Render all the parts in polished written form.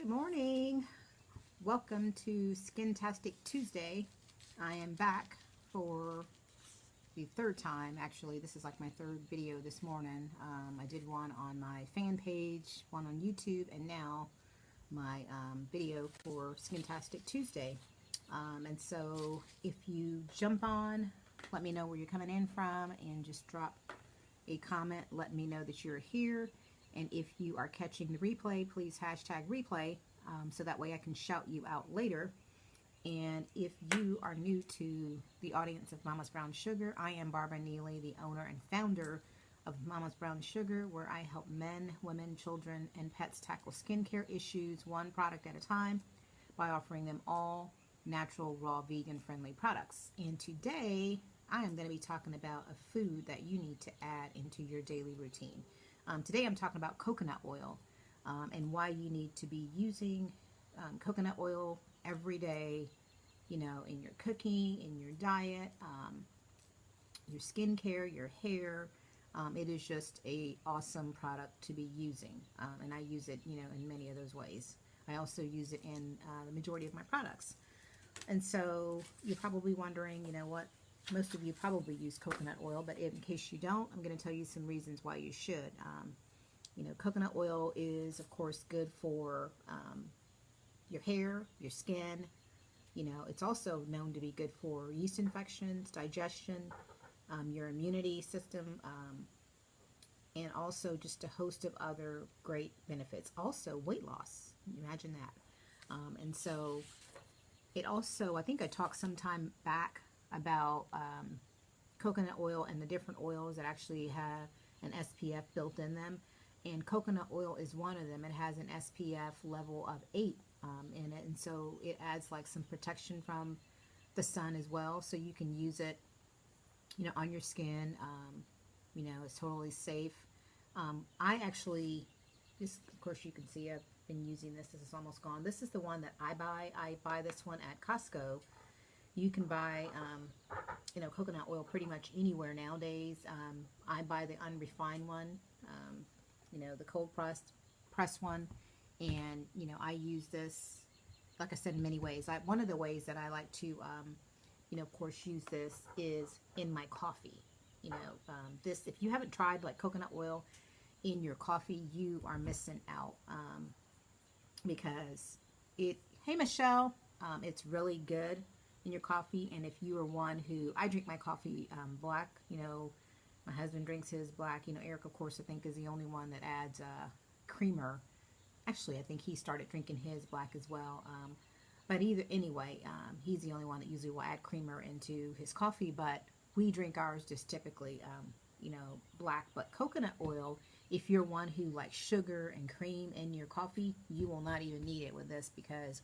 Good morning. Welcome to Skintastic Tuesday. I am back for the third time. Actually, this is like my third video this morning. I did one on my fan page, one on YouTube, and now my video for Skintastic Tuesday. And so if you jump on, let me know where you're coming in from and just drop a comment. Let me know that you're here. And if you are catching the replay, please hashtag replay so that way I can shout you out later. And if you are new to the audience of Mama's Brown Sugar, I am Barbara Neely, the owner and founder of Mama's Brown Sugar, where I help men, women, children, and pets tackle skincare issues one product at a time by offering them all natural, raw, vegan-friendly products. And today, I am going to be talking about a food that you need to add into your daily routine. Today I'm talking about coconut oil and why you need to be using coconut oil every day, you know, in your cooking, in your diet, your skincare, your hair. It is just a awesome product to be using, and I use it, you know, in many of those ways. I also use it in the majority of my products. And so you're probably wondering, you know what? Most of you probably use coconut oil, but in case you don't, I'm going to tell you some reasons why you should. You know, coconut oil is, of course, good for your hair, your skin. You know, it's also known to be good for yeast infections, digestion, your immunity system, and also just a host of other great benefits. Also, weight loss. Imagine that. And so it also, I think I talked some time back about coconut oil and the different oils that actually have an SPF built in them. And coconut oil is one of them. It has an SPF level of 8 in it. And so it adds like some protection from the sun as well. So you can use it, you know, on your skin. You know, it's totally safe. I actually, this, of course you can see I've been using this. This is almost gone. This is the one that I buy. I buy this one at Costco. You can buy, you know, coconut oil pretty much anywhere nowadays. I buy the unrefined one, you know, the cold pressed one, and you know, I use this, like I said, in many ways. One of the ways that I like to, you know, of course, use this is in my coffee. You know, this, if you haven't tried like coconut oil in your coffee, you are missing out, because it. Hey, Michelle, it's really good in your coffee. And if you are one who, I drink my coffee black, you know, my husband drinks his black, you know, Eric, of course, I think is the only one that adds creamer. Actually, I think he started drinking his black as well. But anyway, he's the only one that usually will add creamer into his coffee, but we drink ours just typically, you know, black. But coconut oil, if you're one who likes sugar and cream in your coffee, you will not even need it with this, because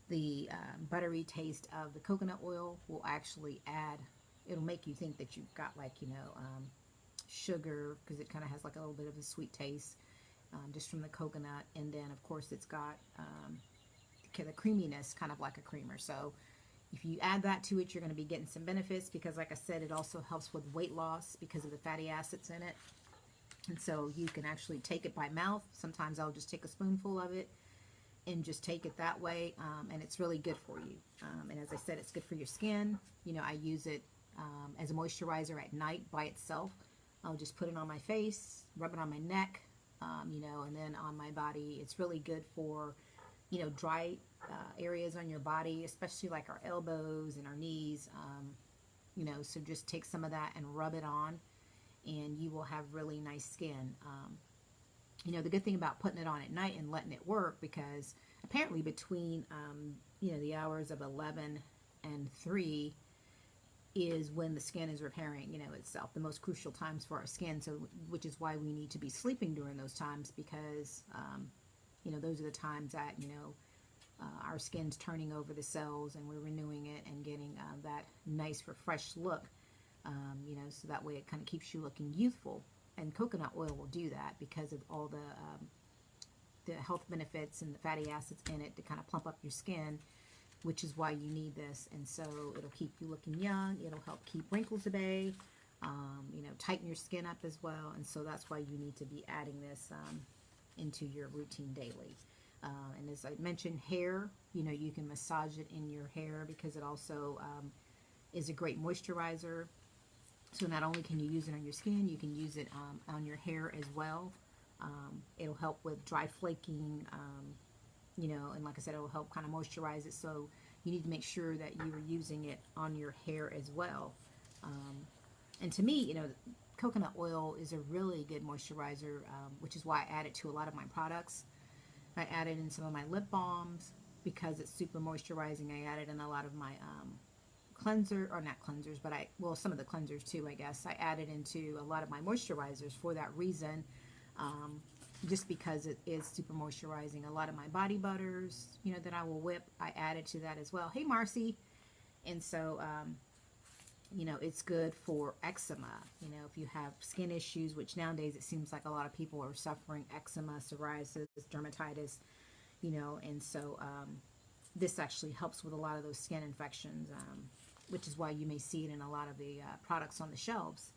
the buttery taste of the coconut oil will actually add, it'll make you think that you've got like, you know, sugar, because it kind of has like a little bit of a sweet taste just from the coconut. And then of course it's got the creaminess, kind of like a creamer. So if you add that to it, you're going to be getting some benefits, because like I said, it also helps with weight loss because of the fatty acids in it. And so you can actually take it by mouth. Sometimes I'll just take a spoonful of it and just take it that way, and it's really good for you. And as I said, it's good for your skin. You know, I use it as a moisturizer at night by itself. I'll just put it on my face, rub it on my neck, you know, and then on my body. It's really good for, you know, dry areas on your body, especially like our elbows and our knees, you know, so just take some of that and rub it on, and you will have really nice skin. You know, the good thing about putting it on at night and letting it work, because apparently between, you know, the hours of 11 and 3 is when the skin is repairing, you know, itself, the most crucial times for our skin. So, which is why we need to be sleeping during those times, because, you know, those are the times that, you know, our skin's turning over the cells and we're renewing it and getting that nice, refreshed look, you know, so that way it kind of keeps you looking youthful. And coconut oil will do that because of all the health benefits and the fatty acids in it to kind of plump up your skin, which is why you need this. And so it'll keep you looking young. It'll help keep wrinkles at bay, you know, tighten your skin up as well. And so that's why you need to be adding this into your routine daily. And as I mentioned, hair, you know, you can massage it in your hair because it also is a great moisturizer. So not only can you use it on your skin, you can use it on your hair as well. It'll help with dry flaking, you know, and like I said, it'll help kind of moisturize it. So you need to make sure that you are using it on your hair as well. And to me, you know, coconut oil is a really good moisturizer, which is why I add it to a lot of my products. I add it in some of my lip balms because it's super moisturizing. I add it in a lot of my cleanser, or not cleansers, but well, some of the cleansers too, I guess. I add it into a lot of my moisturizers for that reason, just because it is super moisturizing. A lot of my body butters, you know, that I will whip, I add it to that as well. Hey, Marcy. And so, you know, it's good for eczema. You know, if you have skin issues, which nowadays it seems like a lot of people are suffering eczema, psoriasis, dermatitis, you know, and so this actually helps with a lot of those skin infections, which is why you may see it in a lot of the products on the shelves.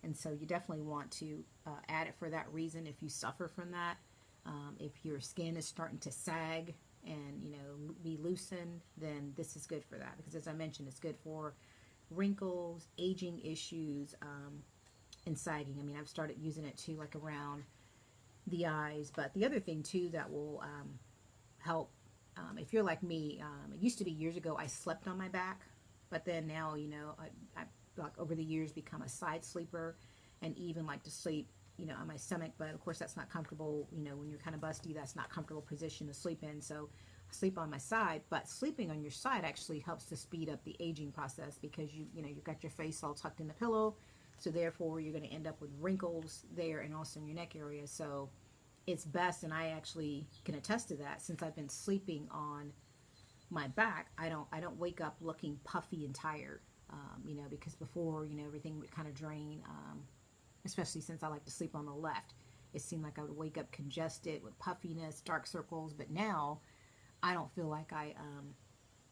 And so you definitely want to add it for that reason if you suffer from that. If your skin is starting to sag and, you know, be loosened, then this is good for that. Because as I mentioned, it's good for wrinkles, aging issues, and sagging. I mean, I've started using it too, like around the eyes. But the other thing too that will help, if you're like me, it used to be years ago I slept on my back, but then now, you know, I like over the years become a side sleeper, and even like to sleep, you know, on my stomach. But of course that's not comfortable, you know, when you're kind of busty, that's not a comfortable position to sleep in. So I sleep on my side. But sleeping on your side actually helps to speed up the aging process, because you know, you've got your face all tucked in the pillow, so therefore you're going to end up with wrinkles there and also in your neck area. So it's best, and I actually can attest to that, since I've been sleeping on my back, I don't wake up looking puffy and tired, you know, because before, you know, everything would kind of drain, especially since I like to sleep on the left. It seemed like I would wake up congested with puffiness, dark circles, but now I don't feel like I,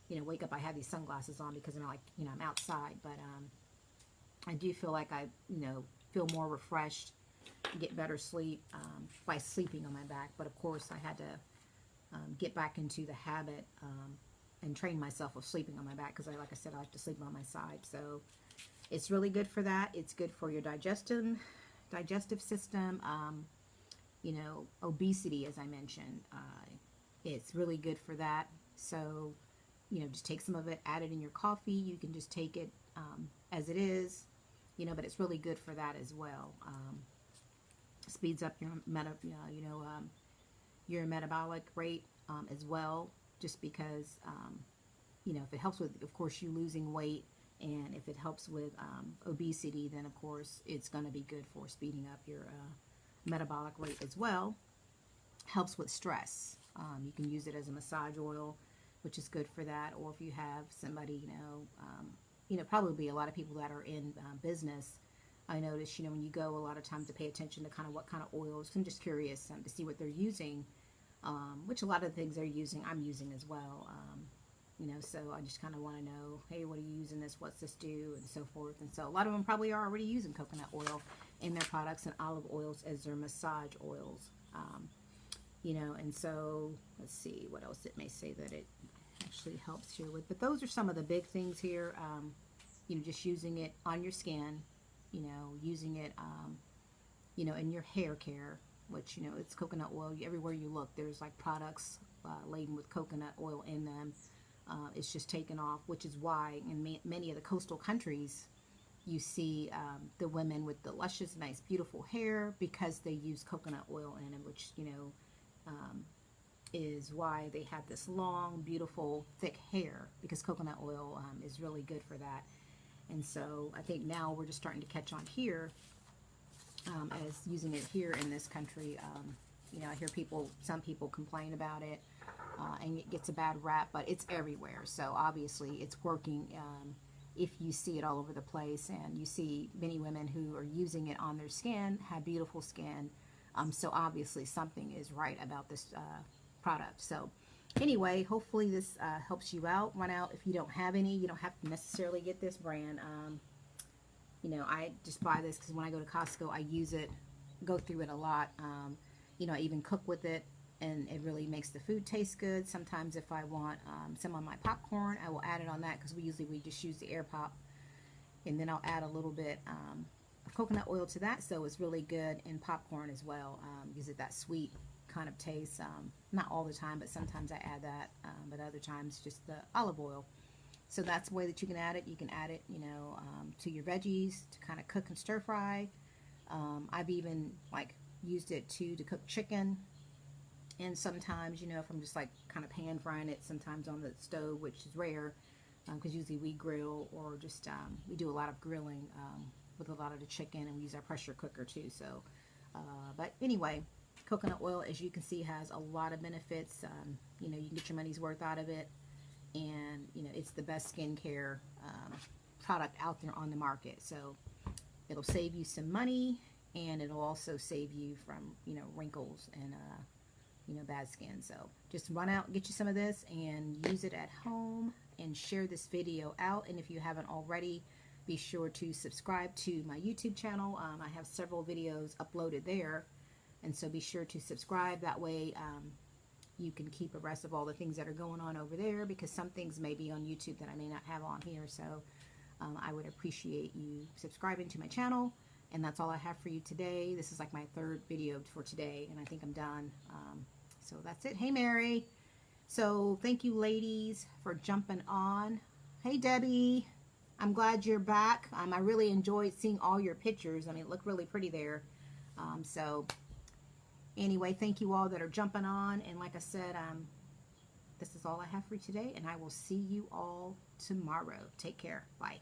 you know, wake up, I have these sunglasses on because I'm like, you know, I'm outside, but I do feel like I, you know, feel more refreshed, get better sleep by sleeping on my back. But of course I had to get back into the habit and train myself of sleeping on my back, because like I said, I like to sleep on my side. So it's really good for that. It's good for your digestive system. You know, obesity, as I mentioned, it's really good for that. So, you know, just take some of it, add it in your coffee. You can just take it as it is, you know, but it's really good for that as well. Speeds up your your metabolic rate as well, just because, you know, if it helps with, of course, you losing weight, and if it helps with obesity, then of course it's going to be good for speeding up your metabolic rate as well. Helps with stress. You can use it as a massage oil, which is good for that. Or if you have somebody, you know, probably a lot of people that are in business, I notice, you know, when you go, a lot of times to pay attention to kind of what kind of oils. I'm just curious to see what they're using, which a lot of the things they're using, I'm using as well. You know, so I just kind of want to know, hey, what are you using this? What's this do? And so forth. And so a lot of them probably are already using coconut oil in their products, and olive oils as their massage oils. You know, and so let's see what else it may say that it actually helps here with. But those are some of the big things here. You know, just using it on your skin, you know, using it, you know, in your hair care, which, you know, it's coconut oil. Everywhere you look, there's like products laden with coconut oil in them. It's just taken off, which is why in many of the coastal countries, you see the women with the luscious, nice, beautiful hair, because they use coconut oil in it, which, you know, is why they have this long, beautiful, thick hair, because coconut oil is really good for that. And so I think now we're just starting to catch on here as using it here in this country. You know, I hear some people complain about it, and it gets a bad rap, but it's everywhere. So obviously it's working. If you see it all over the place, and you see many women who are using it on their skin, have beautiful skin. So obviously something is right about this product. So anyway, hopefully this helps you out. Run out if you don't have any. You don't have to necessarily get this brand. You know, I just buy this because when I go to Costco, I use it, go through it a lot. You know, I even cook with it. and it really makes the food taste good. Sometimes if I want some on my popcorn, I will add it on that, because we just use the air pop, and then I'll add a little bit of coconut oil to that, so it's really good in popcorn as well. Gives it that sweet kind of taste. Not all the time, but sometimes I add that, but other times just the olive oil. So that's the way that you can add it. You can add it, to your veggies to kind of cook and stir fry. I've even like used it to cook chicken. And sometimes, if I'm just like kind of pan frying it, sometimes on the stove, which is rare, because usually we grill, or just we do a lot of grilling with a lot of the chicken, and we use our pressure cooker too. So, but anyway, coconut oil, as you can see, has a lot of benefits. You can get your money's worth out of it. And it's the best skincare product out there on the market. So it'll save you some money, and it'll also save you from wrinkles and bad skin. So just run out, get you some of this, and use it at home, and share this video out. And if you haven't already, be sure to subscribe to my YouTube channel. I have several videos uploaded there, and so be sure to subscribe. That way you can keep abreast of all the things that are going on over there, because some things may be on YouTube that I may not have on here. So I would appreciate you subscribing to my channel. And that's all I have for you today. This is like my third video for today, and I think I'm done. So that's it. Hey, Mary. So thank you, ladies, for jumping on. Hey, Debbie. I'm glad you're back. I really enjoyed seeing all your pictures. I mean, it looked really pretty there. So anyway, thank you all that are jumping on. And like I said, this is all I have for you today, and I will see you all tomorrow. Take care. Bye.